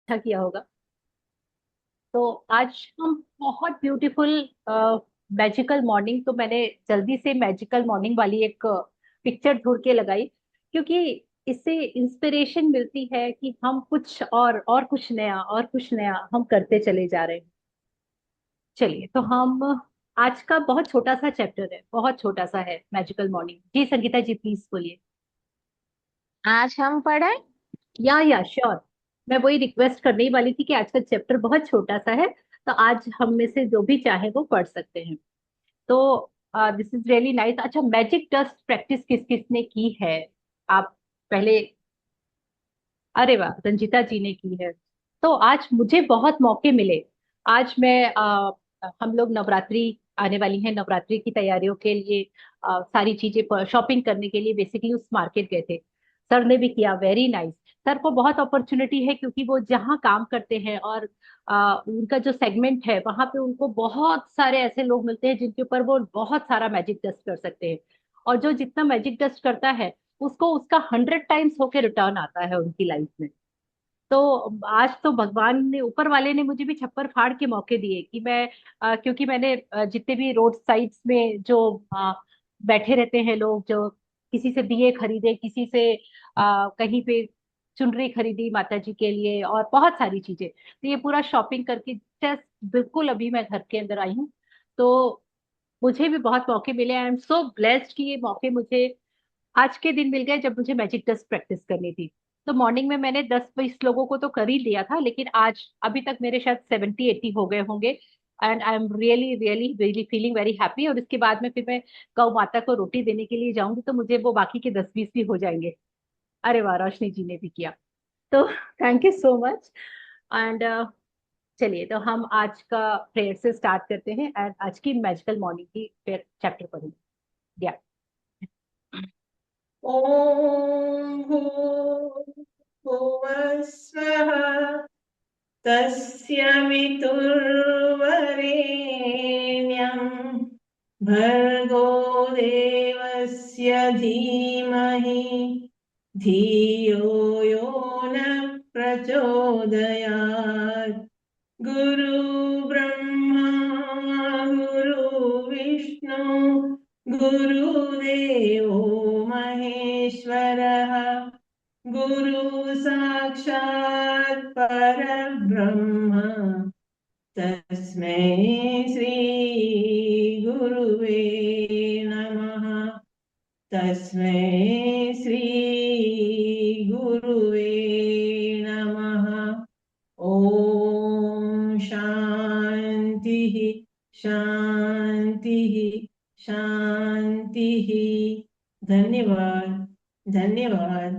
अच्छा किया होगा। तो आज हम बहुत ब्यूटीफुल मैजिकल मॉर्निंग, तो मैंने जल्दी से मैजिकल मॉर्निंग वाली एक पिक्चर ढूंढ के लगाई, क्योंकि इससे इंस्पिरेशन मिलती है कि हम कुछ और कुछ नया और कुछ नया हम करते चले जा रहे हैं। चलिए, तो हम आज का बहुत छोटा सा चैप्टर है, बहुत छोटा सा है मैजिकल मॉर्निंग। जी संगीता जी, प्लीज बोलिए। आज हम पढ़े। या श्योर। मैं वही रिक्वेस्ट करने ही वाली थी कि आज का चैप्टर बहुत छोटा सा है, तो आज हम में से जो भी चाहे वो पढ़ सकते हैं। तो दिस इज रियली नाइस। अच्छा, मैजिक डस्ट प्रैक्टिस किस किसने की है? आप पहले। अरे वाह, रंजिता जी ने की है। तो आज मुझे बहुत मौके मिले। आज मैं हम लोग नवरात्रि आने वाली है, नवरात्रि की तैयारियों के लिए सारी चीजें शॉपिंग करने के लिए बेसिकली उस मार्केट गए थे। सर ने भी किया, वेरी नाइस। सर को बहुत अपॉर्चुनिटी है, क्योंकि वो जहाँ काम करते हैं और उनका जो सेगमेंट है वहां पे उनको बहुत सारे ऐसे लोग मिलते हैं जिनके ऊपर वो बहुत सारा मैजिक डस्ट कर सकते हैं। और जो जितना मैजिक डस्ट करता है, उसको उसका 100 टाइम्स होके रिटर्न आता है उनकी लाइफ में। तो आज तो भगवान ने, ऊपर वाले ने मुझे भी छप्पर फाड़ के मौके दिए कि मैं क्योंकि मैंने जितने भी रोड साइड्स में जो बैठे रहते हैं लोग, जो किसी से दिए खरीदे, किसी से कहीं पे चुनरी खरीदी माता जी के लिए और बहुत सारी चीजें, तो ये पूरा शॉपिंग करके जस्ट बिल्कुल अभी मैं घर के अंदर आई हूँ। तो मुझे भी बहुत मौके मिले। आई एम सो ब्लेस्ड कि ये मौके मुझे आज के दिन मिल गए जब मुझे मैजिक डस्ट प्रैक्टिस करनी थी। तो मॉर्निंग में मैंने 10-20 लोगों को तो कर ही लिया था, लेकिन आज अभी तक मेरे शायद 70-80 हो गए होंगे। And I am really really really feeling very happy. और इसके बाद में फिर मैं गौ माता को रोटी देने के लिए जाऊंगी, तो मुझे वो बाकी के 10-20 भी हो जाएंगे। अरे वाह, रोशनी जी ने भी किया। तो thank you so much. And चलिए, तो हम आज का प्रेयर से स्टार्ट करते हैं एंड आज की मैजिकल मॉर्निंग की फिर चैप्टर पढ़ेंगे। या ॐ भूर्भुवः स्वः तस्य वितुर्वरेण्यं भर्गो देवस्य धीमहि धियो यो न प्रचोदयात्। गुरु ब्रह्मा गुरु विष्णु गुरुदेवो महेश्वरः गुरु साक्षात् परब्रह्म तस्मै श्री गुरुवे नमः। तस्मै श्री गुरुवे नमः। ओम शांति शांति शांति। धन्यवाद धन्यवाद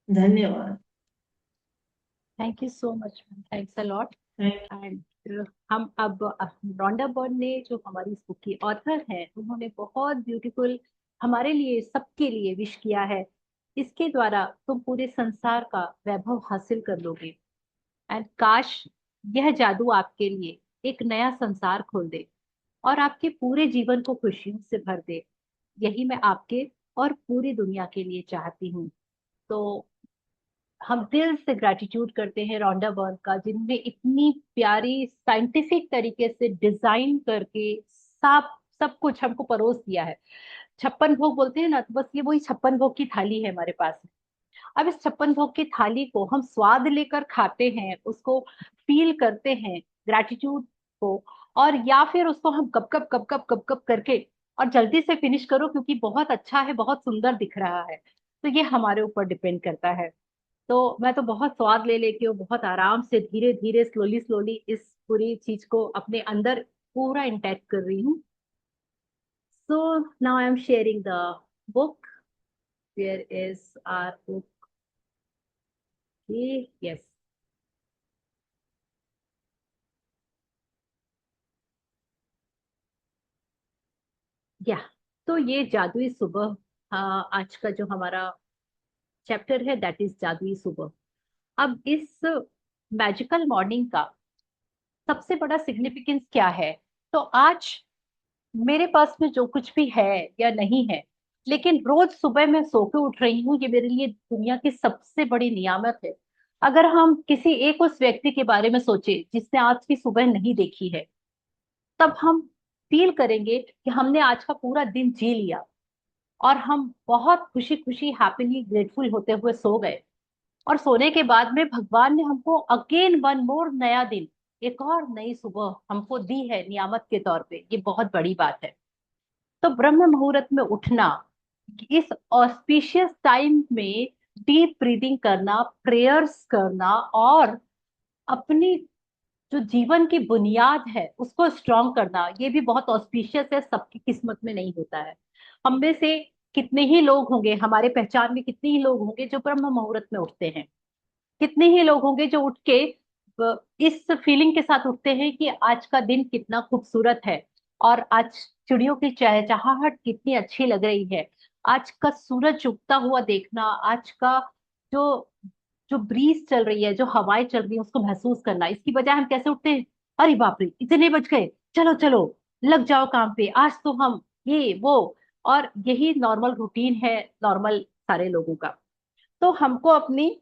धन्यवाद। Thank you so much, thanks a lot. Thank and हम अब रॉन्डा बर्न ने, जो हमारी इस बुक की ऑथर है, उन्होंने बहुत ब्यूटीफुल हमारे लिए, सबके लिए विश किया है। इसके द्वारा तुम पूरे संसार का वैभव हासिल कर लोगे। एंड काश यह जादू आपके लिए एक नया संसार खोल दे और आपके पूरे जीवन को खुशियों से भर दे। यही मैं आपके और पूरी दुनिया के लिए चाहती हूँ। तो हम दिल से ग्रेटिट्यूड करते हैं रोंडा बर्न का, जिनने इतनी प्यारी साइंटिफिक तरीके से डिजाइन करके सब सब कुछ हमको परोस दिया है। 56 भोग बोलते हैं ना, तो बस ये वही 56 भोग की थाली है हमारे पास। अब इस 56 भोग की थाली को हम स्वाद लेकर खाते हैं, उसको फील करते हैं, ग्रेटिट्यूड को। और या फिर उसको हम गप गप गप गप गप गप करके और जल्दी से फिनिश करो क्योंकि बहुत अच्छा है, बहुत सुंदर दिख रहा है। तो ये हमारे ऊपर डिपेंड करता है। तो मैं तो बहुत स्वाद ले लेके और बहुत आराम से धीरे धीरे स्लोली स्लोली इस पूरी चीज को अपने अंदर पूरा इंटैक्ट कर रही हूँ। So now I am sharing the book. Where is our book? Yes. या तो ये जादुई सुबह, आज का जो हमारा चैप्टर है दैट इज जादुई सुबह। अब इस मैजिकल मॉर्निंग का सबसे बड़ा सिग्निफिकेंस क्या है? तो आज मेरे पास में जो कुछ भी है या नहीं है, लेकिन रोज सुबह मैं सो के उठ रही हूँ, ये मेरे लिए दुनिया की सबसे बड़ी नियामत है। अगर हम किसी एक उस व्यक्ति के बारे में सोचे जिसने आज की सुबह नहीं देखी है, तब हम फील करेंगे कि हमने आज का पूरा दिन जी लिया और हम बहुत खुशी खुशी हैप्पीली ग्रेटफुल होते हुए सो गए। और सोने के बाद में भगवान ने हमको अगेन वन मोर नया दिन, एक और नई सुबह हमको दी है नियामत के तौर पे। ये बहुत बड़ी बात है। तो ब्रह्म मुहूर्त में उठना, इस ऑस्पिशियस टाइम में डीप ब्रीदिंग करना, प्रेयर्स करना और अपनी जो जीवन की बुनियाद है उसको स्ट्रांग करना, ये भी बहुत ऑस्पिशियस है। सबकी किस्मत में नहीं होता है। हम में से कितने ही लोग होंगे, हमारे पहचान में कितने ही लोग होंगे जो ब्रह्म मुहूर्त में उठते हैं। कितने ही लोग होंगे जो उठ के इस फीलिंग के साथ उठते हैं कि आज का दिन कितना खूबसूरत है, और आज चिड़ियों की चहचहाहट कितनी अच्छी लग रही है, आज का सूरज उगता हुआ देखना, आज का जो जो ब्रीज चल रही है, जो हवाएं चल रही है, उसको महसूस करना। इसकी बजाय हम कैसे उठते हैं, अरे बाप रे इतने बज गए, चलो चलो लग जाओ काम पे, आज तो हम ये वो। और यही नॉर्मल रूटीन है, नॉर्मल सारे लोगों का। तो हमको अपनी,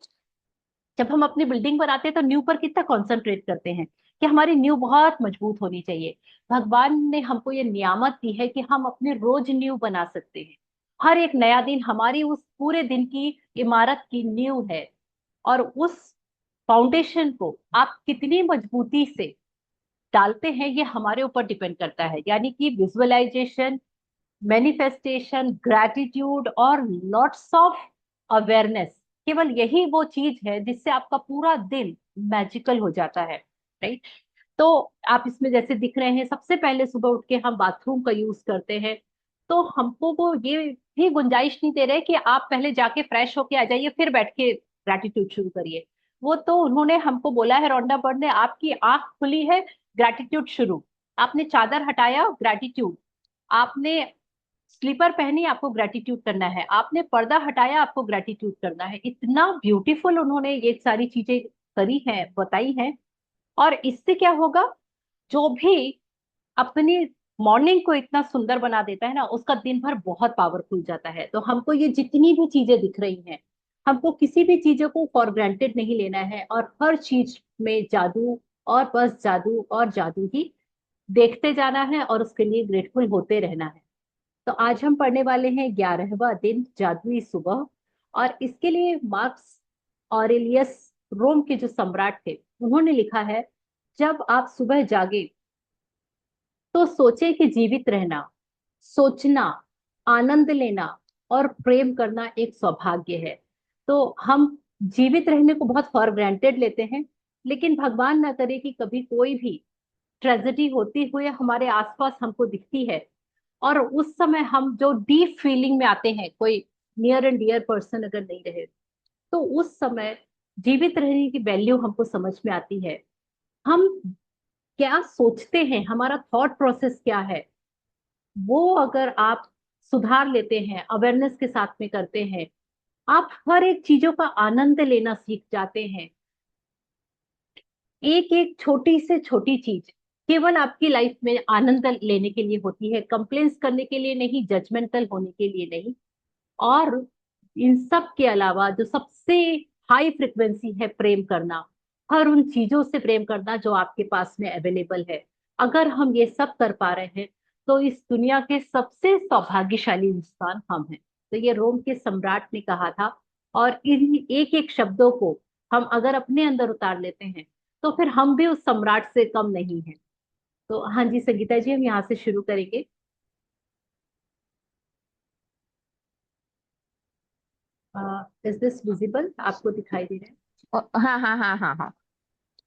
जब हम अपनी बिल्डिंग बनाते हैं तो न्यू पर कितना कंसंट्रेट करते हैं कि हमारी न्यू बहुत मजबूत होनी चाहिए। भगवान ने हमको ये नियामत दी है कि हम अपने रोज न्यू बना सकते हैं। हर एक नया दिन हमारी उस पूरे दिन की इमारत की न्यू है। और उस फाउंडेशन को आप कितनी मजबूती से डालते हैं ये हमारे ऊपर डिपेंड करता है। यानी कि विजुअलाइजेशन, मैनिफेस्टेशन, ग्रैटिट्यूड और लॉट्स ऑफ अवेयरनेस, केवल यही वो चीज है जिससे आपका पूरा दिन मैजिकल हो जाता है। राइट। तो आप इसमें जैसे दिख रहे हैं, सबसे पहले सुबह उठ के हम बाथरूम का यूज करते हैं। तो हमको वो ये भी गुंजाइश नहीं दे रहे कि आप पहले जाके फ्रेश होके आ जाइए फिर बैठ के ग्रैटिट्यूड शुरू करिए। वो तो उन्होंने हमको बोला है, रॉन्डा बर्ड ने, आपकी आंख खुली है ग्रैटिट्यूड शुरू। आपने चादर हटाया ग्रैटिट्यूड, आपने स्लीपर पहनी आपको ग्रेटिट्यूड करना है, आपने पर्दा हटाया आपको ग्रेटिट्यूड करना है। इतना ब्यूटीफुल उन्होंने ये सारी चीजें करी हैं, बताई हैं। और इससे क्या होगा, जो भी अपनी मॉर्निंग को इतना सुंदर बना देता है ना, उसका दिन भर बहुत पावरफुल जाता है। तो हमको ये जितनी भी चीजें दिख रही हैं, हमको किसी भी चीजों को फॉर ग्रांटेड नहीं लेना है, और हर चीज में जादू, और बस जादू और जादू ही देखते जाना है और उसके लिए ग्रेटफुल होते रहना है। तो आज हम पढ़ने वाले हैं 11वां दिन, जादुई सुबह। और इसके लिए मार्क्स ऑरेलियस, रोम के जो सम्राट थे, उन्होंने लिखा है, जब आप सुबह जागे तो सोचे कि जीवित रहना, सोचना, आनंद लेना और प्रेम करना एक सौभाग्य है। तो हम जीवित रहने को बहुत फॉर ग्रांटेड लेते हैं, लेकिन भगवान ना करे कि कभी कोई भी ट्रेजेडी होती हुए हमारे आसपास हमको दिखती है, और उस समय हम जो डीप फीलिंग में आते हैं, कोई नियर एंड डियर पर्सन अगर नहीं रहे, तो उस समय जीवित रहने की वैल्यू हमको समझ में आती है। हम क्या सोचते हैं, हमारा थॉट प्रोसेस क्या है, वो अगर आप सुधार लेते हैं, अवेयरनेस के साथ में करते हैं, आप हर एक चीजों का आनंद लेना सीख जाते हैं। एक एक छोटी से छोटी चीज केवल आपकी लाइफ में आनंद लेने के लिए होती है, कंप्लेंट्स करने के लिए नहीं, जजमेंटल होने के लिए नहीं। और इन सब के अलावा जो सबसे हाई फ्रिक्वेंसी है, प्रेम करना, हर उन चीजों से प्रेम करना जो आपके पास में अवेलेबल है। अगर हम ये सब कर पा रहे हैं तो इस दुनिया के सबसे सौभाग्यशाली इंसान हम हैं। तो ये रोम के सम्राट ने कहा था। और इन एक एक शब्दों को हम अगर अपने अंदर उतार लेते हैं तो फिर हम भी उस सम्राट से कम नहीं हैं। तो हाँ जी संगीता जी, हम यहाँ से शुरू करेंगे। इज दिस विजिबल, आपको दिखाई दे रहा है? हाँ हाँ हाँ हाँ हाँ।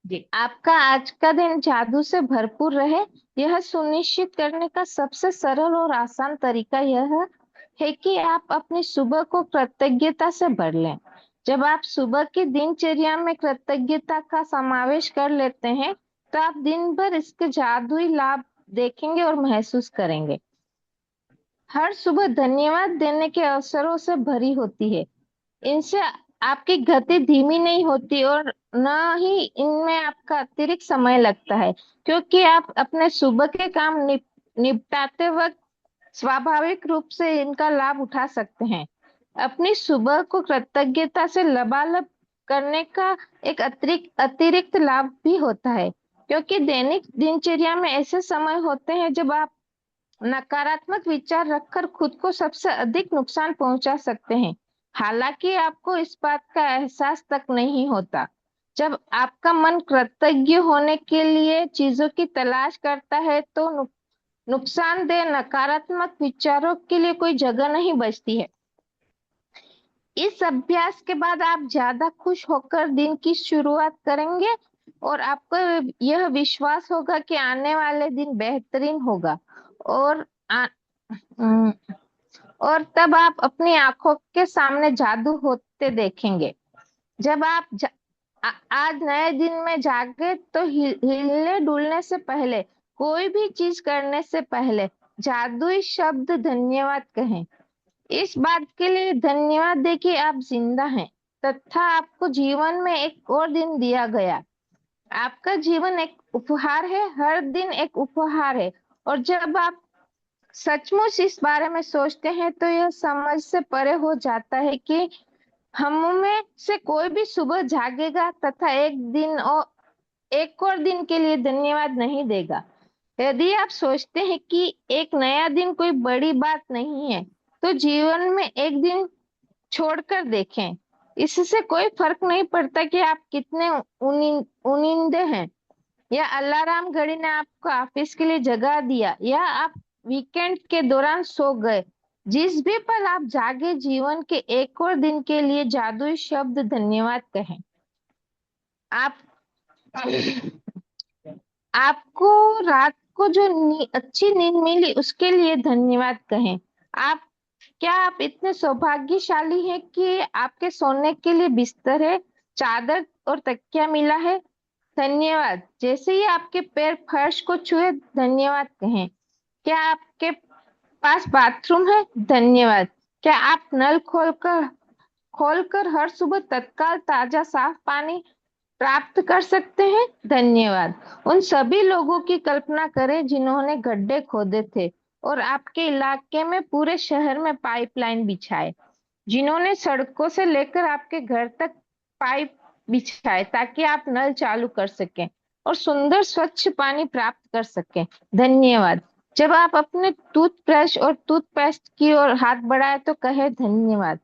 जी। आपका आज का दिन जादू से भरपूर रहे, यह सुनिश्चित करने का सबसे सरल और आसान तरीका यह है कि आप अपनी सुबह को कृतज्ञता से भर लें। जब आप सुबह की दिनचर्या में कृतज्ञता का समावेश कर लेते हैं, तो आप दिन भर इसके जादुई लाभ देखेंगे और महसूस करेंगे। हर सुबह धन्यवाद देने के अवसरों से भरी होती है। इनसे आपकी गति धीमी नहीं होती और न ही इनमें आपका अतिरिक्त समय लगता है, क्योंकि आप अपने सुबह के काम निपटाते वक्त स्वाभाविक रूप से इनका लाभ उठा सकते हैं। अपनी सुबह को कृतज्ञता से लबालब करने का एक अतिरिक्त अतिरिक्त लाभ भी होता है, क्योंकि दैनिक दिनचर्या में ऐसे समय होते हैं जब आप नकारात्मक विचार रखकर खुद को सबसे अधिक नुकसान पहुंचा सकते हैं। हालांकि आपको इस बात का एहसास तक नहीं होता। जब आपका मन कृतज्ञ होने के लिए चीजों की तलाश करता है तो नुकसानदेह नकारात्मक विचारों के लिए कोई जगह नहीं बचती है। इस अभ्यास के बाद आप ज्यादा खुश होकर दिन की शुरुआत करेंगे और आपको यह विश्वास होगा कि आने वाले दिन बेहतरीन होगा। और आ, अम, और तब आप अपनी आंखों के सामने जादू होते देखेंगे। जब आप आज नए दिन में जागे तो हिलने डुलने से पहले, कोई भी चीज करने से पहले जादुई शब्द धन्यवाद कहें। इस बात के लिए धन्यवाद दें कि आप जिंदा हैं तथा आपको जीवन में एक और दिन दिया गया। आपका जीवन एक उपहार है, हर दिन एक उपहार है। और जब आप सचमुच इस बारे में सोचते हैं तो यह समझ से परे हो जाता है कि हम में से कोई भी सुबह जागेगा तथा एक और दिन के लिए धन्यवाद नहीं देगा। यदि आप सोचते हैं कि एक नया दिन कोई बड़ी बात नहीं है, तो जीवन में एक दिन छोड़कर देखें। इससे कोई फर्क नहीं पड़ता कि आप कितने उनिंदे हैं, या अलार्म घड़ी ने आपको ऑफिस के लिए जगा दिया, या आप वीकेंड के दौरान सो गए। जिस भी पल आप जागे, जीवन के एक और दिन के लिए जादुई शब्द धन्यवाद कहें। आप आपको रात को जो अच्छी नींद मिली उसके लिए धन्यवाद कहें। आप क्या आप इतने सौभाग्यशाली हैं कि आपके सोने के लिए बिस्तर है, चादर और तकिया मिला है? धन्यवाद। जैसे ही आपके पैर फर्श को छुए, धन्यवाद कहें। क्या आपके पास बाथरूम है? धन्यवाद। क्या आप नल खोलकर हर सुबह तत्काल ताजा साफ पानी प्राप्त कर सकते हैं? धन्यवाद। उन सभी लोगों की कल्पना करें जिन्होंने गड्ढे खोदे थे और आपके इलाके में पूरे शहर में पाइपलाइन बिछाए, जिन्होंने सड़कों से लेकर आपके घर तक पाइप बिछाए ताकि आप नल चालू कर सकें और सुंदर स्वच्छ पानी प्राप्त कर सकें। धन्यवाद। जब आप अपने टूथब्रश और टूथपेस्ट की ओर हाथ बढ़ाए तो कहे धन्यवाद।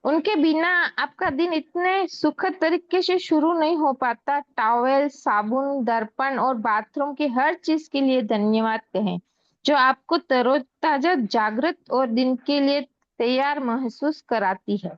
उनके बिना आपका दिन इतने सुखद तरीके से शुरू नहीं हो पाता। टॉवेल, साबुन, दर्पण और बाथरूम की हर चीज के लिए धन्यवाद कहें जो आपको तरोताजा, जागृत और दिन के लिए तैयार महसूस कराती है।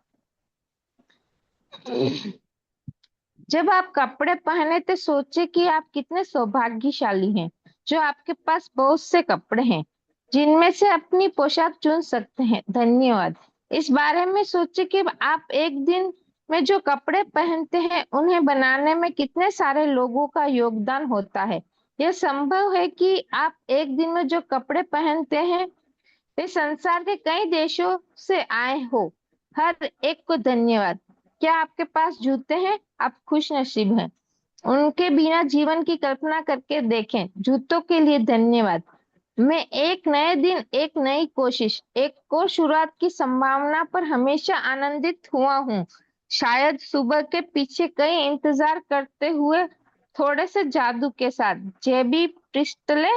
जब आप कपड़े पहने तो सोचे कि आप कितने सौभाग्यशाली हैं जो आपके पास बहुत से कपड़े हैं जिनमें से अपनी पोशाक चुन सकते हैं। धन्यवाद। इस बारे में सोचे कि आप एक दिन में जो कपड़े पहनते हैं उन्हें बनाने में कितने सारे लोगों का योगदान होता है। यह संभव है कि आप एक दिन में जो कपड़े पहनते हैं वे संसार के कई देशों से आए हो। हर एक को धन्यवाद। क्या आपके पास जूते हैं? आप खुश नसीब हैं। उनके बिना जीवन की कल्पना करके देखें। जूतों के लिए धन्यवाद। मैं एक नए दिन, एक नई कोशिश, एक और शुरुआत की संभावना पर हमेशा आनंदित हुआ हूँ। शायद सुबह के पीछे कई इंतजार करते हुए थोड़े से जादू के साथ। जेबी प्रिस्टले,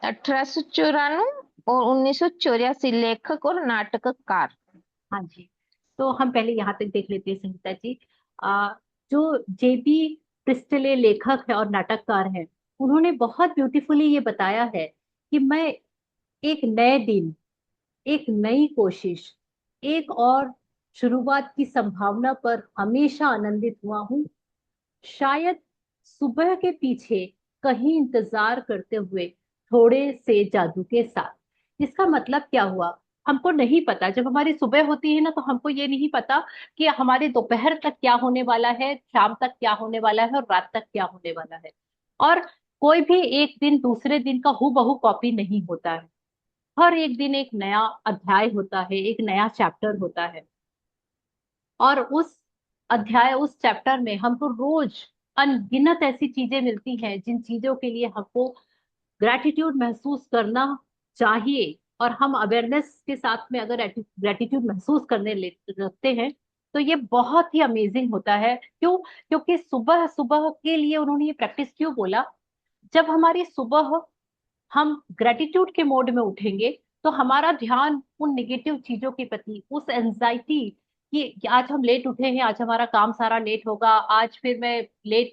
1894 और 1984, लेखक और नाटककार। हाँ जी। तो हम पहले यहाँ तक देख लेते हैं संगीता जी। आ, जो जेबी प्रिस्टले लेखक है और नाटककार है, उन्होंने बहुत ब्यूटीफुली ये बताया है कि मैं एक नए दिन, एक नई कोशिश, एक और शुरुआत की संभावना पर हमेशा आनंदित हुआ हूँ। शायद सुबह के पीछे कहीं इंतजार करते हुए थोड़े से जादू के साथ। इसका मतलब क्या हुआ, हमको नहीं पता। जब हमारी सुबह होती है ना, तो हमको ये नहीं पता कि हमारे दोपहर तक क्या होने वाला है, शाम तक क्या होने वाला है और रात तक क्या होने वाला है। और कोई भी एक दिन दूसरे दिन का हूबहू कॉपी नहीं होता है। हर एक दिन एक नया अध्याय होता है, एक नया चैप्टर होता है। और उस अध्याय, उस चैप्टर में हमको रोज अनगिनत ऐसी चीजें मिलती हैं जिन चीजों के लिए हमको ग्रैटिट्यूड महसूस करना चाहिए। और हम अवेयरनेस के साथ में अगर ग्रैटिट्यूड महसूस करने रखते हैं तो ये बहुत ही अमेजिंग होता है। क्यों? क्योंकि सुबह सुबह के लिए उन्होंने ये प्रैक्टिस क्यों बोला? जब हमारी सुबह हम ग्रेटिट्यूड के मोड में उठेंगे, तो हमारा ध्यान उन निगेटिव चीजों के प्रति, उस एंजाइटी कि आज हम लेट उठे हैं, आज हमारा काम सारा लेट होगा, आज फिर मैं लेट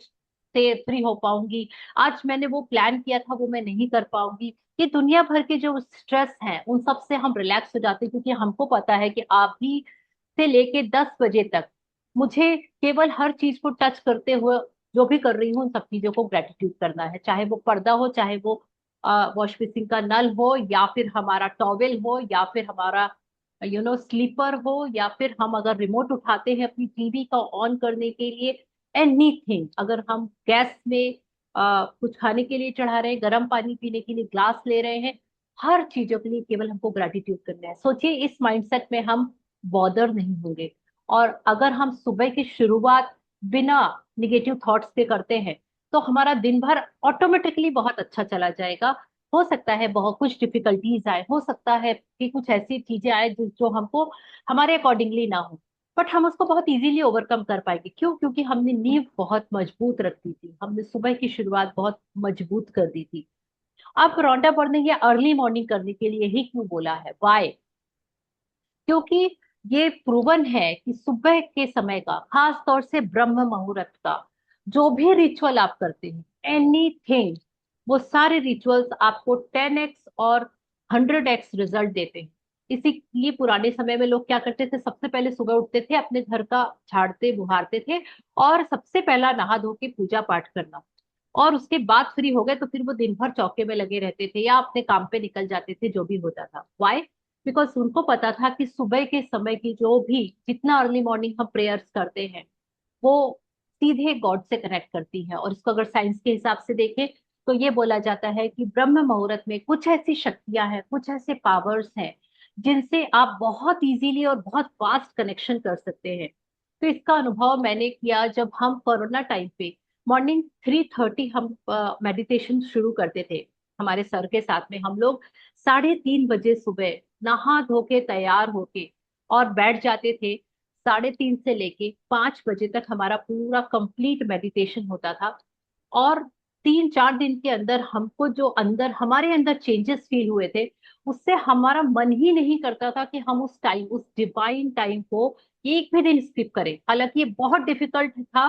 से फ्री हो पाऊंगी, आज मैंने वो प्लान किया था वो मैं नहीं कर पाऊंगी, ये दुनिया भर के जो स्ट्रेस हैं उन सब से हम रिलैक्स हो जाते हैं, क्योंकि हमको पता है कि अभी से लेके 10 बजे तक मुझे केवल हर चीज को टच करते हुए जो भी कर रही हूँ उन सब चीजों को ग्रेटिट्यूड करना है, चाहे वो पर्दा हो, चाहे वो वॉश बेसिन का नल हो, या फिर हमारा टॉवेल हो, या फिर हमारा स्लीपर हो, या फिर हम अगर रिमोट उठाते हैं अपनी टीवी का ऑन करने के लिए, एनीथिंग, अगर हम गैस में कुछ खाने के लिए चढ़ा रहे हैं, गर्म पानी पीने के लिए ग्लास ले रहे हैं, हर चीजों के लिए केवल हमको ग्रेटिट्यूड करना है। सोचिए इस माइंडसेट में हम बॉदर नहीं होंगे। और अगर हम सुबह की शुरुआत बिना निगेटिव थॉट्स के करते हैं, तो हमारा दिन भर ऑटोमेटिकली बहुत अच्छा चला जाएगा। हो सकता है बहुत कुछ डिफिकल्टीज आए, हो सकता है कि कुछ ऐसी चीजें आए जो हमको हमारे अकॉर्डिंगली ना हो, बट हम उसको बहुत इजीली ओवरकम कर पाएंगे। क्यों? क्योंकि हमने नींव बहुत मजबूत रख दी थी, हमने सुबह की शुरुआत बहुत मजबूत कर दी थी। अब रोंडा बॉर्ड ने ये अर्ली मॉर्निंग करने के लिए ही क्यों बोला है? वाई? क्योंकि ये प्रूवन है कि सुबह के समय का, खास तौर से ब्रह्म मुहूर्त का, जो भी रिचुअल आप करते हैं, एनीथिंग, वो सारे रिचुअल्स आपको 10x और 100x रिजल्ट देते हैं। इसीलिए पुराने समय में लोग क्या करते थे? सबसे पहले सुबह उठते थे, अपने घर का झाड़ते बुहारते थे, और सबसे पहला नहा धो के पूजा पाठ करना, और उसके बाद फ्री हो गए तो फिर वो दिन भर चौके में लगे रहते थे या अपने काम पे निकल जाते थे, जो भी होता था। वाई? बिकॉज उनको पता था कि सुबह के समय की जो भी जितना अर्ली मॉर्निंग हम प्रेयर्स करते हैं, वो सीधे गॉड से कनेक्ट करती है। और इसको अगर साइंस के हिसाब से देखें, तो ये बोला जाता है कि ब्रह्म मुहूर्त में कुछ ऐसी शक्तियां हैं, कुछ ऐसे पावर्स हैं, जिनसे आप बहुत इजीली और बहुत फास्ट कनेक्शन कर सकते हैं। तो इसका अनुभव मैंने किया जब हम कोरोना टाइम पे मॉर्निंग 3:30 हम मेडिटेशन शुरू करते थे। हमारे सर के साथ में हम लोग 3:30 बजे सुबह नहा धो के तैयार होके और बैठ जाते थे। 3:30 से लेके 5 बजे तक हमारा पूरा कंप्लीट मेडिटेशन होता था। और 3-4 दिन के अंदर हमको जो अंदर हमारे अंदर चेंजेस फील हुए थे, उससे हमारा मन ही नहीं करता था कि हम उस टाइम, उस डिवाइन टाइम को एक भी दिन स्किप करें। हालांकि ये बहुत डिफिकल्ट था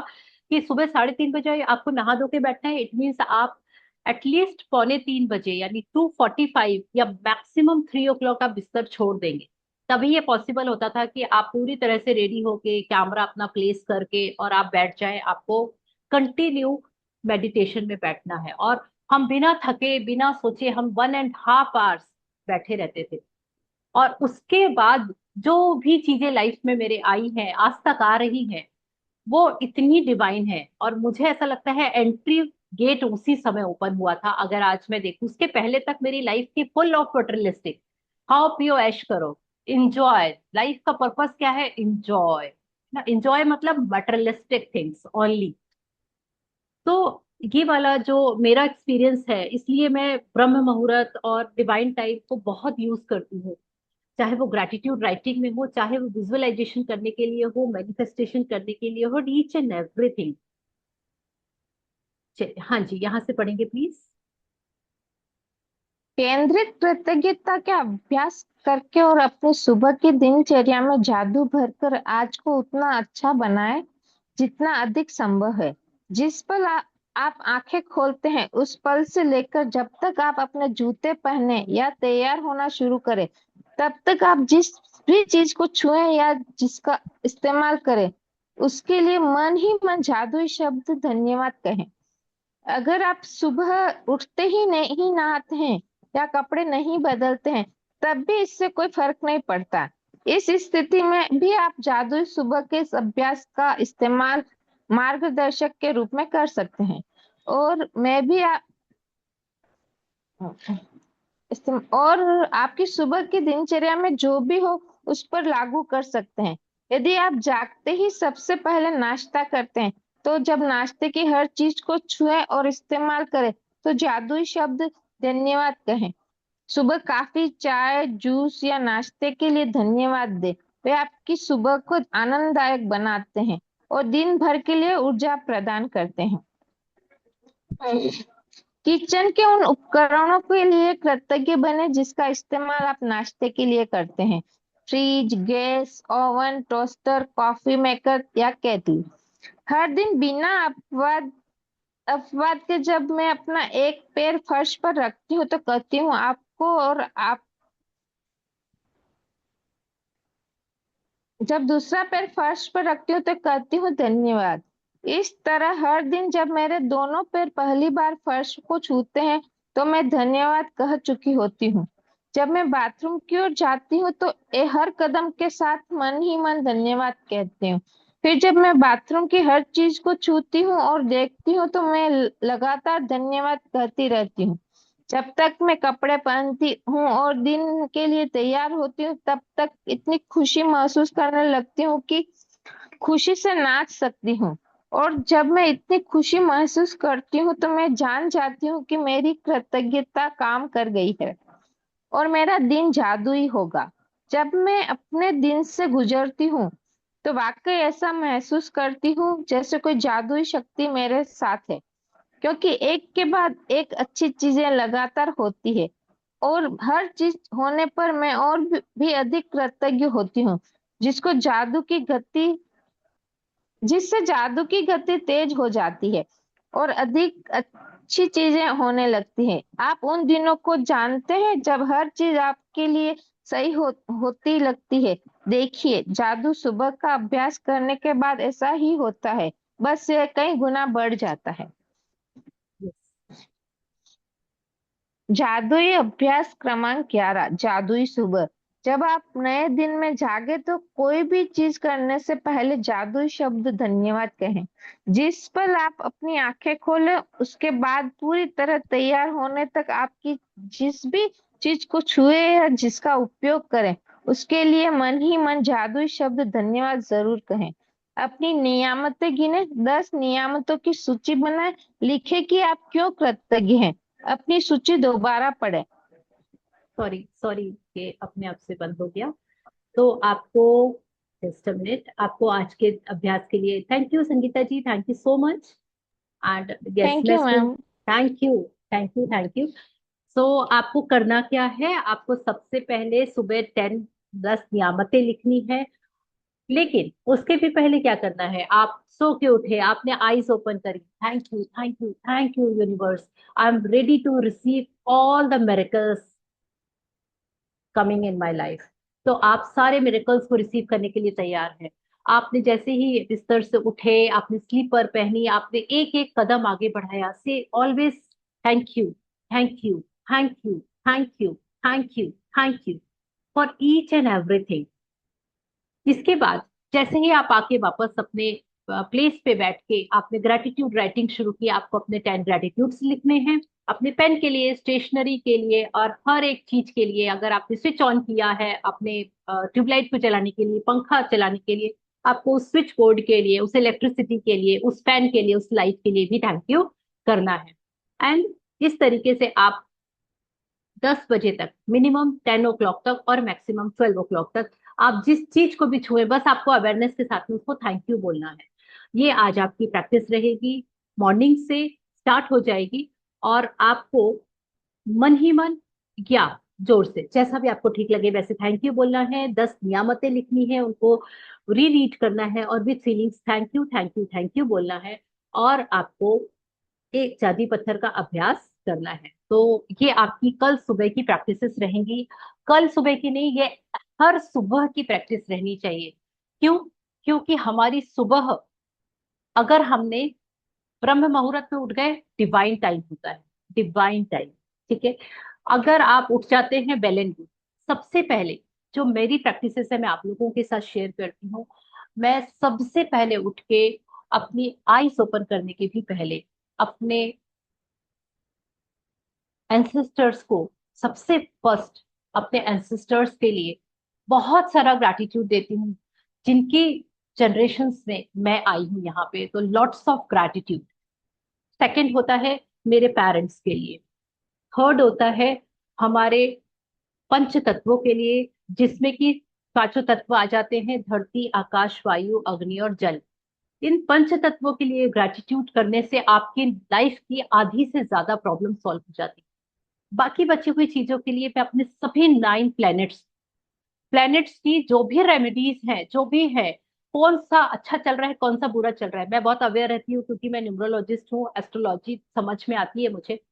कि सुबह 3:30 बजे आपको नहा धो के बैठना है, इट मीन्स आप एटलीस्ट पौने 3 बजे यानी 2:45 या मैक्सिमम 3 o'clock आप बिस्तर छोड़ देंगे, तभी ये पॉसिबल होता था कि आप पूरी तरह से रेडी होके कैमरा अपना प्लेस करके और आप बैठ जाएं। आपको कंटिन्यू मेडिटेशन में बैठना है, और हम बिना थके बिना सोचे हम 1.5 hours बैठे रहते थे। और उसके बाद जो भी चीजें लाइफ में मेरे आई हैं, आज तक आ रही हैं, वो इतनी डिवाइन है। और मुझे ऐसा लगता है एंट्री गेट उसी समय ओपन हुआ था। अगर आज मैं देखूं, उसके पहले तक मेरी लाइफ की फुल ऑफ मटेरियलिस्टिक, खाओ पियो ऐश करो, इंजॉय, लाइफ का पर्पस क्या है? इंजॉय ना, इंजॉय मतलब मटेरियलिस्टिक थिंग्स ओनली। तो ये वाला जो मेरा एक्सपीरियंस है, इसलिए मैं ब्रह्म मुहूर्त और डिवाइन टाइम को बहुत यूज करती हूँ। चाहे वो ग्रैटिट्यूड राइटिंग में हो, चाहे वो विजुअलाइजेशन करने के लिए हो, मैनिफेस्टेशन करने के लिए हो, ईच एंड एवरीथिंग। हाँ जी, यहाँ से पढ़ेंगे प्लीज। केंद्रित कृतज्ञता का अभ्यास करके और अपनी सुबह की दिनचर्या में जादू भरकर आज को उतना अच्छा बनाए जितना अधिक संभव है। जिस पल आप आंखें खोलते हैं उस पल से लेकर जब तक आप अपने जूते पहने या तैयार होना शुरू करें, तब तक आप जिस भी चीज को छुएं या जिसका इस्तेमाल करें, उसके लिए मन ही मन जादुई शब्द धन्यवाद कहें। अगर आप सुबह उठते ही नहीं नहाते हैं या कपड़े नहीं बदलते हैं, तब भी इससे कोई फर्क नहीं पड़ता। इस स्थिति में भी आप जादुई सुबह के इस अभ्यास का इस्तेमाल मार्गदर्शक के रूप में कर सकते हैं। और मैं भी और आपकी सुबह की दिनचर्या में जो भी हो उस पर लागू कर सकते हैं। यदि आप जागते ही सबसे पहले नाश्ता करते हैं, तो जब नाश्ते की हर चीज को छुएं और इस्तेमाल करें तो जादुई शब्द धन्यवाद कहें। सुबह काफी, चाय, जूस या नाश्ते के लिए धन्यवाद दें। वे आपकी सुबह को आनंददायक बनाते हैं और दिन भर के लिए ऊर्जा प्रदान करते हैं। किचन के उन उपकरणों के लिए कृतज्ञ बने जिसका इस्तेमाल आप नाश्ते के लिए करते हैं। Fridge, gas, oven, toaster, coffee maker या केटली। हर दिन बिना अपवाद के जब मैं अपना एक पैर फर्श पर रखती हूँ तो कहती हूँ आपको, और आप जब दूसरा पैर फर्श पर रखती हूँ तो कहती हूँ धन्यवाद। इस तरह हर दिन जब मेरे दोनों पैर पहली बार फर्श को छूते हैं तो मैं धन्यवाद कह चुकी होती हूँ। जब मैं बाथरूम की ओर जाती हूँ तो हर कदम के साथ मन ही मन धन्यवाद कहती हूँ। फिर जब मैं बाथरूम की हर चीज को छूती हूँ और देखती हूँ तो मैं लगातार धन्यवाद कहती रहती हूँ। जब तक मैं कपड़े पहनती हूँ और दिन के लिए तैयार होती हूँ तब तक इतनी खुशी महसूस करने लगती हूँ कि खुशी से नाच सकती हूँ। और जब मैं इतनी खुशी महसूस करती हूँ तो मैं जान जाती हूँ कि मेरी कृतज्ञता काम कर गई है और मेरा दिन जादुई होगा। जब मैं अपने दिन से गुजरती हूँ तो वाकई ऐसा महसूस करती हूँ जैसे कोई जादुई शक्ति मेरे साथ है, क्योंकि एक के बाद एक अच्छी चीजें लगातार होती है और हर चीज होने पर मैं और भी अधिक कृतज्ञ होती हूँ, जिसको जादू की गति जिससे जादू की गति तेज हो जाती है और अधिक अच्छी चीजें होने लगती हैं। आप उन दिनों को जानते हैं जब हर चीज आपके लिए सही होती लगती है। देखिए, जादू सुबह का अभ्यास करने के बाद ऐसा ही होता है, बस यह कई गुना बढ़ जाता है। जादुई अभ्यास क्रमांक 11, जादुई सुबह। जब आप नए दिन में जागे तो कोई भी चीज करने से पहले जादुई शब्द धन्यवाद कहें। जिस पल आप अपनी आंखें खोले उसके बाद पूरी तरह तैयार होने तक आपकी जिस भी चीज को छुए या जिसका उपयोग करें उसके लिए मन ही मन जादुई शब्द धन्यवाद जरूर कहें। अपनी नियामतें गिने, 10 नियामतों की सूची बनाए, लिखे कि आप क्यों कृतज्ञ हैं। अपनी सूची दोबारा पढ़े। सॉरी सॉरी, ये अपने आप से बंद हो गया। तो आपको, जस्ट अ मिनट, आपको आज के अभ्यास के लिए thank you Sangeeta ji, thank you so much. And yes, thank मैं you ma'am. Thank you, thank you, thank you. So आपको करना क्या है, आपको सबसे पहले सुबह 10 नियामतें लिखनी है। लेकिन उसके भी पहले क्या करना है, आप सो के उठे, आपने आईज ओपन करी, thank you, thank you, thank you universe, I am ready to receive all the miracles coming in my life. तो आप सारे मिरेकल्स को रिसीव करने के लिए तैयार हैं। आपने जैसे ही बिस्तर से उठे, आपने स्लीपर पहनी, आपने एक एक कदम आगे बढ़ाया, से always thank you, thank you, thank you, thank you, thank you, thank you for each and everything. इसके बाद जैसे ही आप आके वापस अपने प्लेस पे बैठ के आपने ग्रेटिट्यूड राइटिंग शुरू की, आपको अपने 10 ग्रेटिट्यूड्स लिखने हैं, अपने पेन के लिए, स्टेशनरी के लिए और हर एक चीज के लिए। अगर आपने स्विच ऑन किया है अपने ट्यूबलाइट को चलाने के लिए, पंखा चलाने के लिए, आपको उस स्विच बोर्ड के लिए, उस इलेक्ट्रिसिटी के लिए, उस फैन के लिए, उस लाइट के लिए भी थैंक यू करना है। एंड इस तरीके से आप 10 बजे तक, मिनिमम 10 o'clock तक और मैक्सिमम 12 o'clock तक, आप जिस चीज को भी छुए बस आपको अवेयरनेस के साथ में उसको थैंक यू बोलना है। ये आज आपकी प्रैक्टिस रहेगी, मॉर्निंग से स्टार्ट हो जाएगी। और आपको मन ही मन या जोर से, जैसा भी आपको ठीक लगे वैसे थैंक यू बोलना है। 10 नियामतें लिखनी है, उनको रीरीड करना है और with feelings thank you, thank you, thank you बोलना है। और आपको एक चांदी पत्थर का अभ्यास करना है। तो ये आपकी कल सुबह की प्रैक्टिसेस रहेंगी। कल सुबह की नहीं, ये हर सुबह की प्रैक्टिस रहनी चाहिए। क्यों? क्योंकि हमारी सुबह, अगर हमने ब्रह्म मुहूर्त में उठ गए, डिवाइन टाइम होता है, डिवाइन टाइम। ठीक है? अगर आप उठ जाते हैं वेल एंड गुड। सबसे पहले जो मेरी प्रैक्टिसेस है मैं आप लोगों के साथ शेयर करती हूँ। मैं सबसे पहले उठ के अपनी आईज ओपन करने के भी पहले अपने एंसेस्टर्स को, सबसे फर्स्ट अपने एंसेस्टर्स के लिए बहुत सारा ग्रैटिट्यूड देती हूँ, जिनकी जनरेशन्स में मैं आई हूँ यहाँ पे, तो लॉट्स ऑफ ग्रैटिट्यूड। सेकंड होता है मेरे पेरेंट्स के लिए। थर्ड होता है हमारे पंच तत्वों के लिए, जिसमें कि पांचों तत्व आ जाते हैं, धरती, आकाश, वायु, अग्नि और जल। इन पंच तत्वों के लिए ग्रेटिट्यूड करने से आपकी लाइफ की आधी से ज्यादा प्रॉब्लम सॉल्व हो जाती है। बाकी बची हुई चीजों के लिए मैं अपने सभी 9 प्लैनेट्स की जो भी रेमेडीज हैं, जो भी है, कौन सा अच्छा चल रहा है, कौन सा बुरा चल रहा है, मैं बहुत अवेयर रहती हूँ क्योंकि मैं न्यूमरोलॉजिस्ट हूँ, एस्ट्रोलॉजी समझ में आती है मुझे।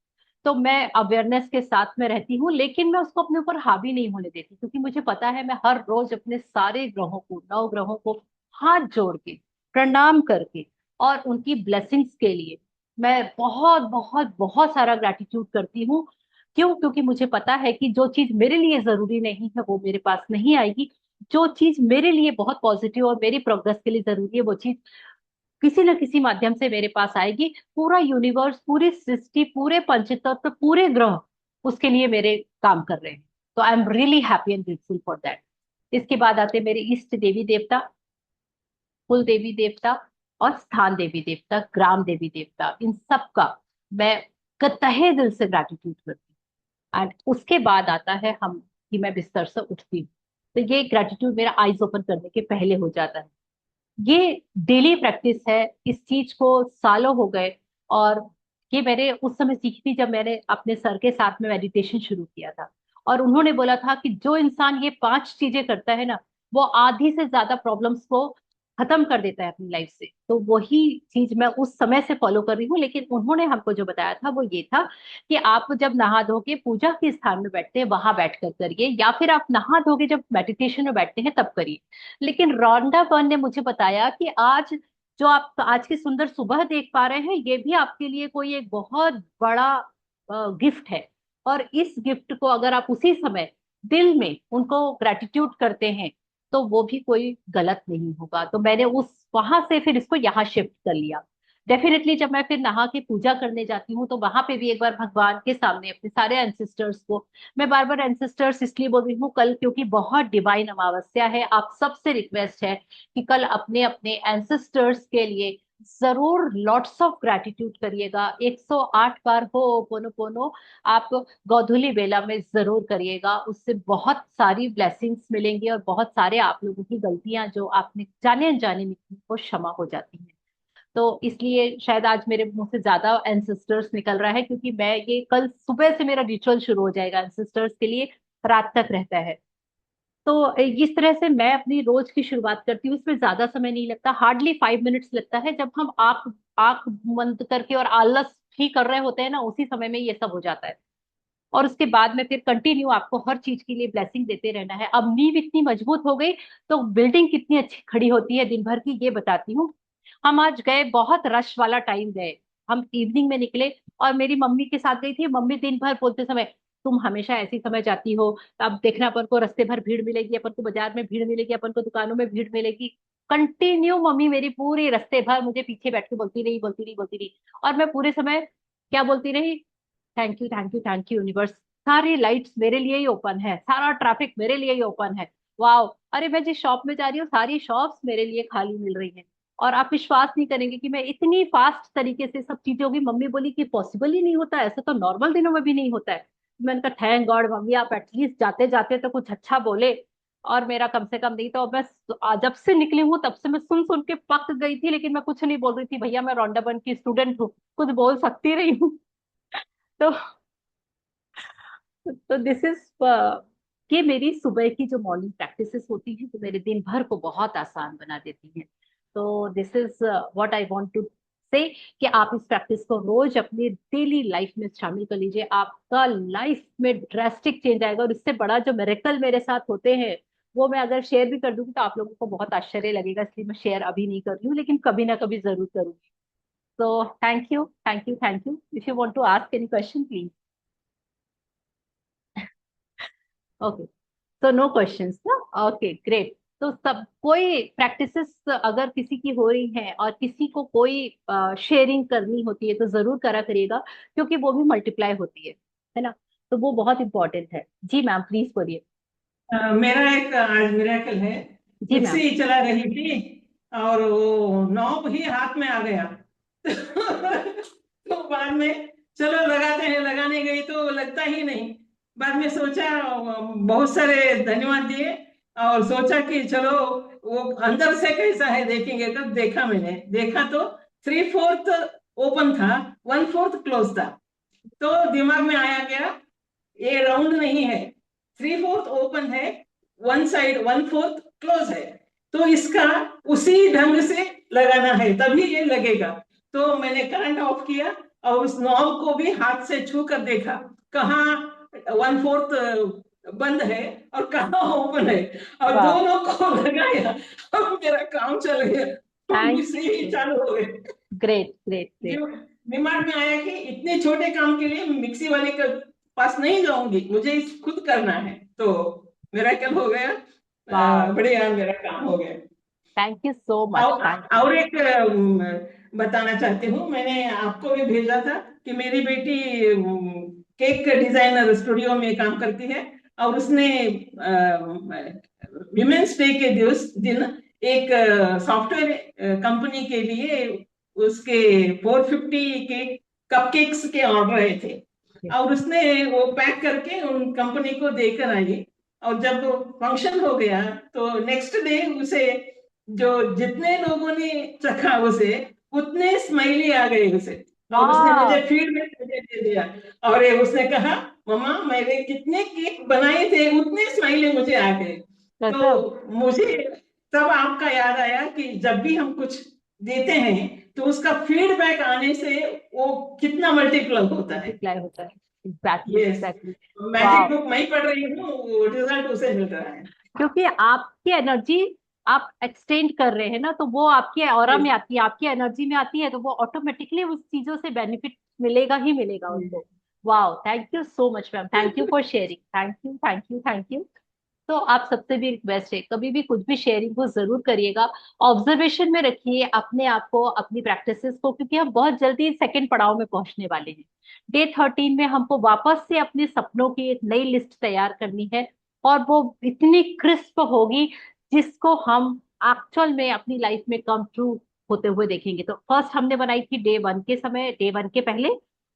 तो मैं अवेयरनेस के साथ में रहती हूँ, लेकिन मैं उसको अपने ऊपर हावी नहीं होने देती, क्योंकि मुझे पता है मैं हर रोज अपने सारे ग्रहों को, 9 ग्रहों को हाथ जोड़ के, प्रणाम करके और उनकी ब्लेसिंग्स के लिए मैं बहुत बहुत बहुत सारा ग्रैटिट्यूड करती हूँ। क्यों? क्योंकि मुझे पता है कि जो चीज मेरे लिए जरूरी नहीं है वो मेरे पास नहीं आएगी। जो चीज मेरे लिए बहुत पॉजिटिव और मेरी प्रोग्रेस के लिए जरूरी है वो चीज किसी न किसी माध्यम से मेरे पास आएगी। पूरा यूनिवर्स, पूरी सृष्टि, पूरे पंचतत्व, पूरे ग्रह उसके लिए मेरे काम कर रहे हैं। तो I am really happy and grateful for that. इसके बाद आते मेरे इष्ट देवी देवता, कुल देवी देवता और स्थान देवी देवता, ग्राम देवी देवता, इन सब का मैं तहे दिल से ग्रैटिट्यूड करती हूँ। एंड उसके बाद आता है हम कि मैं बिस्तर से उठती हूँ। तो ये ग्रैटिट्यूड मेरा आईज ओपन करने के पहले हो जाता है। ये डेली प्रैक्टिस है, इस चीज को सालों हो गए। और ये मैंने उस समय सीखी थी जब मैंने अपने सर के साथ में मेडिटेशन शुरू किया था। और उन्होंने बोला था कि जो इंसान ये 5 चीजें करता है ना, वो आधी से ज्यादा प्रॉब्लम्स को खत्म कर देता है अपनी लाइफ से। तो वही चीज मैं उस समय से फॉलो कर रही हूँ। लेकिन उन्होंने हमको जो बताया था वो ये था कि आप जब नहा धो के पूजा के स्थान में बैठते हैं वहां बैठ कर करिए, या फिर आप नहा धो के जब मेडिटेशन में बैठते हैं तब करिए। लेकिन रॉन्डा बर्न ने मुझे बताया कि आज जो आप आज की सुंदर सुबह देख पा रहे हैं, ये भी आपके लिए कोई एक बहुत बड़ा गिफ्ट है। और इस गिफ्ट को अगर आप उसी समय दिल में उनको ग्रेटिट्यूड करते हैं तो वो भी कोई गलत नहीं होगा। तो मैंने उस वहां से फिर इसको यहाँ शिफ्ट कर लिया। डेफिनेटली जब मैं फिर नहा के पूजा करने जाती हूँ तो वहां पे भी एक बार भगवान के सामने अपने सारे एंसेस्टर्स को, मैं बार बार एंसेस्टर्स इसलिए बोल रही हूँ कल क्योंकि बहुत डिवाइन अमावस्या है, आप सबसे रिक्वेस्ट है कि कल अपने अपने एंसेस्टर्स के लिए जरूर लॉट्स ऑफ ग्रैटिट्यूड करिएगा। 108 बार हो पोनो पोनो आप गोधूली बेला में जरूर करिएगा, उससे बहुत सारी ब्लेसिंग्स मिलेंगी और बहुत सारे आप लोगों की गलतियां जो आपने जाने अनजाने में की वो क्षमा हो जाती हैं। तो इसलिए शायद आज मेरे मुंह से ज्यादा एंसेस्टर्स निकल रहा है, क्योंकि मैं ये कल सुबह से मेरा रिचुअल शुरू हो जाएगा एंसेस्टर्स के लिए, रात तक रहता है। तो इस तरह से मैं अपनी रोज की शुरुआत करती हूँ। इसमें ज्यादा समय नहीं लगता, हार्डली 5 मिनट्स लगता है। जब हम आंख आंख बंद करके और आलस ही कर रहे होते हैं ना, उसी समय में ये सब हो जाता है। और उसके बाद में फिर कंटिन्यू आपको हर चीज के लिए ब्लेसिंग देते रहना है। अब नींव इतनी मजबूत हो गई तो बिल्डिंग कितनी अच्छी खड़ी होती है दिन भर की, ये बताती हूँ। हम आज गए, बहुत रश वाला टाइम गए, हम इवनिंग में निकले और मेरी मम्मी के साथ गई थी। मम्मी दिन भर बोलते समय, तुम हमेशा ऐसी समय जाती हो, अब देखना अपन को रास्ते भर भीड़ मिलेगी, अपन को बाजार में भीड़ मिलेगी, अपन को दुकानों में भीड़ मिलेगी। कंटिन्यू मम्मी मेरी पूरी रास्ते भर मुझे पीछे बैठ के बोलती रही, बोलती रही, बोलती रही। और मैं पूरे समय क्या बोलती रही? Thank you, thank you, thank you universe, सारी लाइट्स मेरे लिए ही ओपन है, सारा ट्रैफिक मेरे लिए ही ओपन है। वाह! अरे मैं जिस शॉप में जा रही हूँ सारी शॉप्स मेरे लिए खाली मिल रही हैं। और आप विश्वास नहीं करेंगे कि मैं इतनी फास्ट तरीके से सब चीजें होगी। मम्मी बोली कि पॉसिबल ही नहीं होता, ऐसा तो नॉर्मल दिनों में भी नहीं होता है। मैंने कहा थैंक गॉड मम्मी, आप एटलीस्ट जाते जाते तो कुछ अच्छा बोले। और मेरा कम से कम नहीं तो मैं जब से निकली हूँ तब से मैं सुन सुन के पक गई थी, लेकिन मैं कुछ नहीं बोल रही थी, भैया मैं रौंडाबन की स्टूडेंट हूँ, कुछ बोल सकती रही हूँ। तो दिस इज ये मेरी सुबह की जो मॉर्निंग प्रैक्टिसेस होती हैं, तो मेरे दिन भर को बहुत आसान बना देती हैं। तो this is what I want to say कि आप इस प्रैक्टिस को रोज अपनी डेली लाइफ में शामिल कर लीजिए, आपका लाइफ में ड्रास्टिक चेंज आएगा। और इससे बड़ा जो मेरेकल मेरे साथ होते हैं वो मैं अगर शेयर भी कर दूंगी तो आप लोगों को बहुत आश्चर्य लगेगा, इसलिए मैं शेयर अभी नहीं कर रही हूँ, लेकिन कभी ना कभी जरूर करूंगी। तो thank you, thank you, thank you. If you want to ask any question please. Okay, तो नो क्वेश्चंस ना। Okay great. तो सब कोई प्रैक्टिसेस अगर किसी की हो रही है और किसी को कोई शेयरिंग करनी होती है तो जरूर करा करिएगा, क्योंकि वो भी मल्टीप्लाई होती है ना। तो वो बहुत इंपॉर्टेंट है। जी मैम प्लीज बोलिए। मेरा एक आज मिरेकल है। जी मिक्सी मैम। चला रही थी और वो नॉब ही हाथ में आ गया। तो बाद में चलो लगाते हैं, लगाने गई तो लगता ही नहीं। बाद में सोचा, बहुत सारे धन्यवाद दिए और सोचा कि चलो वो अंदर से कैसा है देखेंगे। तब देखा, मैंने देखा तो 3/4 ओपन था, 1/4 क्लोज था। तो दिमाग में आया क्या, ये राउंड नहीं है, 3/4 ओपन है, वन साइड 1/4 क्लोज है। तो इसका उसी ढंग से लगाना है तभी ये लगेगा। तो मैंने करंट ऑफ किया और उस नॉब को भी हाथ से छू कर देखा, कहाँ 1/4 बंद है और कहाँ ओपन है, और वाह, दोनों को लगाया और मेरा काम चल गया। तो थैंक मिक्सी ही यू। चालू हो गए। Great great great. दिमाग में आया कि इतने छोटे काम के लिए मिक्सी वाले के पास नहीं जाऊंगी, मुझे खुद करना है। तो मेरा क्या हो गया, वाह, बढ़िया मेरा काम हो गया। Thank you so much, thank you. और एक बताना चाहती हूँ, मैंने आपको भी भेजा था कि मेरी बेटी केक डिजाइनर स्टूडियो में काम करती है, और उसने विमेंस डे के दिन एक सॉफ्टवेयर कंपनी के लिए उसके 450 के कपकेक्स के ऑर्डर आए थे। और उसने वो पैक करके उन कंपनी को देकर आई। और जब फंक्शन हो गया तो नेक्स्ट डे उसे, जो जितने लोगों ने चखा उसे, उतने स्माइली आ गए उसे। और उसने वाह, मुझे फीडबैक मुझे दे दिया। और ये उसने कहा, मम्मा मैंने कितने केक बनाए थे उतने स्माइली मुझे आ गए। गजब। तो मुझे तब आपका याद आया कि जब भी हम कुछ देते हैं तो उसका फीडबैक आने से वो कितना मल्टीप्लाई होता है। मल्टीप्लाई होता है। Exactly yes, exactly. मैजिक वाह, बुक मैं ही पढ़ रही हूँ, रिजल्ट उसे मिल रहा है। क्योंकि आपकी एनर्जी आप एक्सटेंड कर रहे हैं ना, तो वो आपके ऑरा में यस, आती है, आपकी एनर्जी में आती है, तो वो ऑटोमेटिकली उस चीजों से बेनिफिट मिलेगा ही मिलेगा उनको। Wow, thank you so much ma'am, thank you for sharing, thank you thank you thank you. तो आप सबसे भी रिक्वेस्ट है, कभी भी कुछ भी शेयरिंग को जरूर करिएगा, ऑब्जर्वेशन में रखिए अपने आप को, अपनी प्रैक्टिसेस को, क्योंकि हम बहुत जल्दी सेकंड पड़ाव में पहुंचने वाले हैं। डे 13 में हमको वापस से अपने सपनों की एक नई लिस्ट तैयार करनी है, और वो इतनी क्रिस्प होगी जिसको हम एक्चुअल में अपनी लाइफ में कम ट्रू होते हुए देखेंगे। तो फर्स्ट हमने बनाई थी डे 1 के समय, डे 1 के पहले।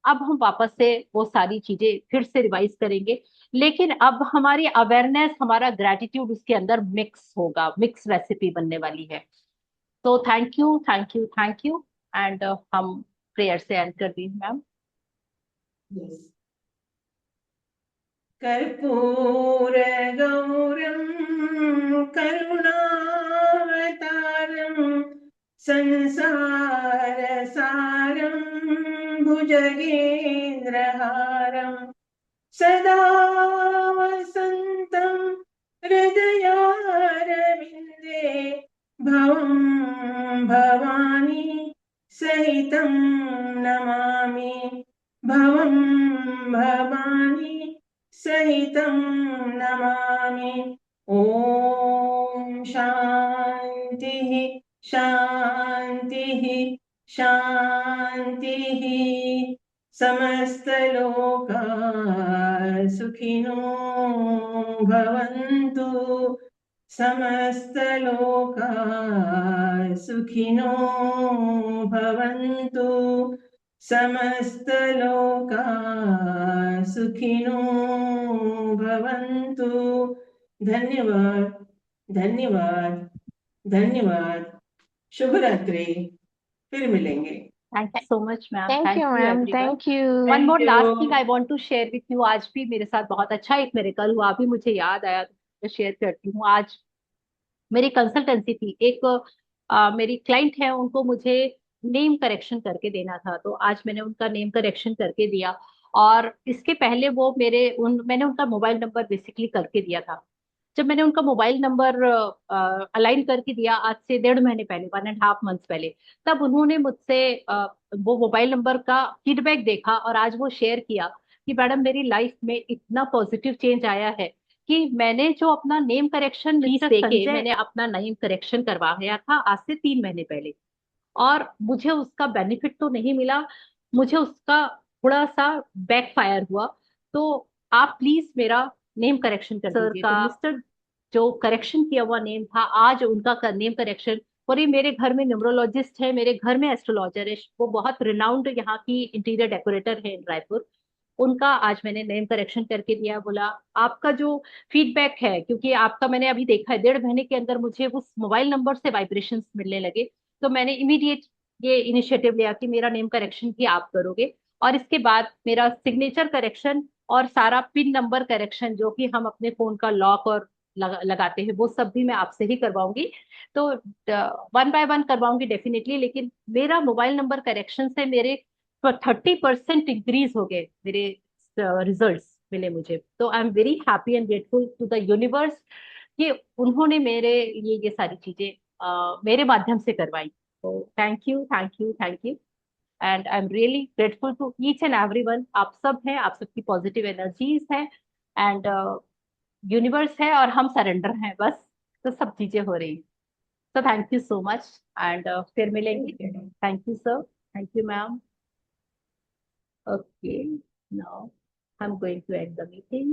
अब हम वापस से वो सारी चीजें फिर से रिवाइज करेंगे, लेकिन अब हमारी अवेयरनेस, हमारा ग्रेटिट्यूड उसके अंदर मिक्स होगा, मिक्स रेसिपी बनने वाली है। तो thank you thank you thank you. And हम प्रेयर से एंड कर दी मैम। यस। कर्पूर गौरम करुणावतारम संसार सारम भुजगेन्द्रहारम सदा वसन्तं हृदयारविन्दे भवं भवानी सहितं नमामि, भवं भवानी सहितं नमामि। ॐ शान्तिः शान्तिः शान्तिः। समस्तलोका सुखिनो भवन्तु, समस्तलोका सुखिनो भवन्तु, समस्तलोका सुखिनो भवन्तु। धन्यवाद, धन्यवाद, धन्यवाद। शुभ रात्रि, फिर मिलेंगे। Thank you so much ma'am, thank thank you you ma'am, everyone. Thank you. One thank more you. Last thing I want to share with you, आज भी मेरे साथ बहुत अच्छा एक मेरेकल हुआ, अभी मुझे याद आया तो मैं शेयर करती हूँ। आज मेरी कंसल्टेंसी थी, एक मेरी क्लाइंट है, उनको मुझे नेम करेक्शन करके देना था, तो आज मैंने उनका नेम करेक्शन करके दिया। और इसके पहले वो मैंने उनका मोबाइल नंबर बेसिकली करके दिया था। जब मैंने उनका मोबाइल नंबर अलाइन करके दिया, आज से 1.5 महीने पहले, 1.5 मंथ्स पहले, तब उन्होंने मुझसे वो मोबाइल नंबर का फीडबैक देखा, और आज वो शेयर किया कि मैडम मेरी लाइफ में इतना पॉजिटिव चेंज आया है कि मैंने जो अपना नेम करेक्शन फीस देके मैंने अपना नेम करेक्शन करवाया था आज से 3 महीने पहले, और मुझे उसका बेनिफिट तो नहीं मिला, मुझे उसका थोड़ा सा बैकफायर हुआ। तो आप प्लीज मेरा नेम करेक्शन कर दीजिए। तो मिस्टर जो करेक्शन किया हुआ नेम था, आज उनका नेम करेक्शन, और ये मेरे घर में न्यूमरोलॉजिस्ट है, मेरे घर में एस्ट्रोलॉजर है, वो बहुत रिनाउंड यहाँ की इंटीरियर डेकोरेटर है इन रायपुर। उनका आज मैंने नेम करेक्शन करके दिया। बोला आपका जो फीडबैक है, क्योंकि आपका मैंने अभी देखा है 1.5 महीने के अंदर मुझे उस मोबाइल नंबर से वाइब्रेशंस मिलने लगे, तो मैंने इमीडिएट ये इनिशिएटिव लिया कि मेरा नेम करेक्शन भी आप करोगे, और इसके बाद मेरा सिग्नेचर करेक्शन और सारा पिन नंबर करेक्शन जो कि हम अपने फोन का लॉक और लगाते हैं, वो सब भी मैं आपसे ही करवाऊंगी। तो 1 बाय 1 करवाऊंगी डेफिनेटली, लेकिन मेरा मोबाइल नंबर करेक्शन से मेरे 30% इंक्रीज हो गए, मेरे रिजल्ट्स मिले मुझे। तो I am very happy and grateful to the universe कि उन्होंने मेरे ये सारी चीजें मेरे माध्यम से करवाई। तो thank you, thank you, thank you. And I am really grateful to each and everyone. आप सब हैं, आप सबकी पॉजिटिव एनर्जीज हैं, एंड यूनिवर्स है, और हम सरेंडर हैं बस। तो सब चीजें हो रही हैं। So thank you so much, and फिर मिलेंगे। Thank you sir, thank you ma'am। Okay, now I'm going to end the meeting।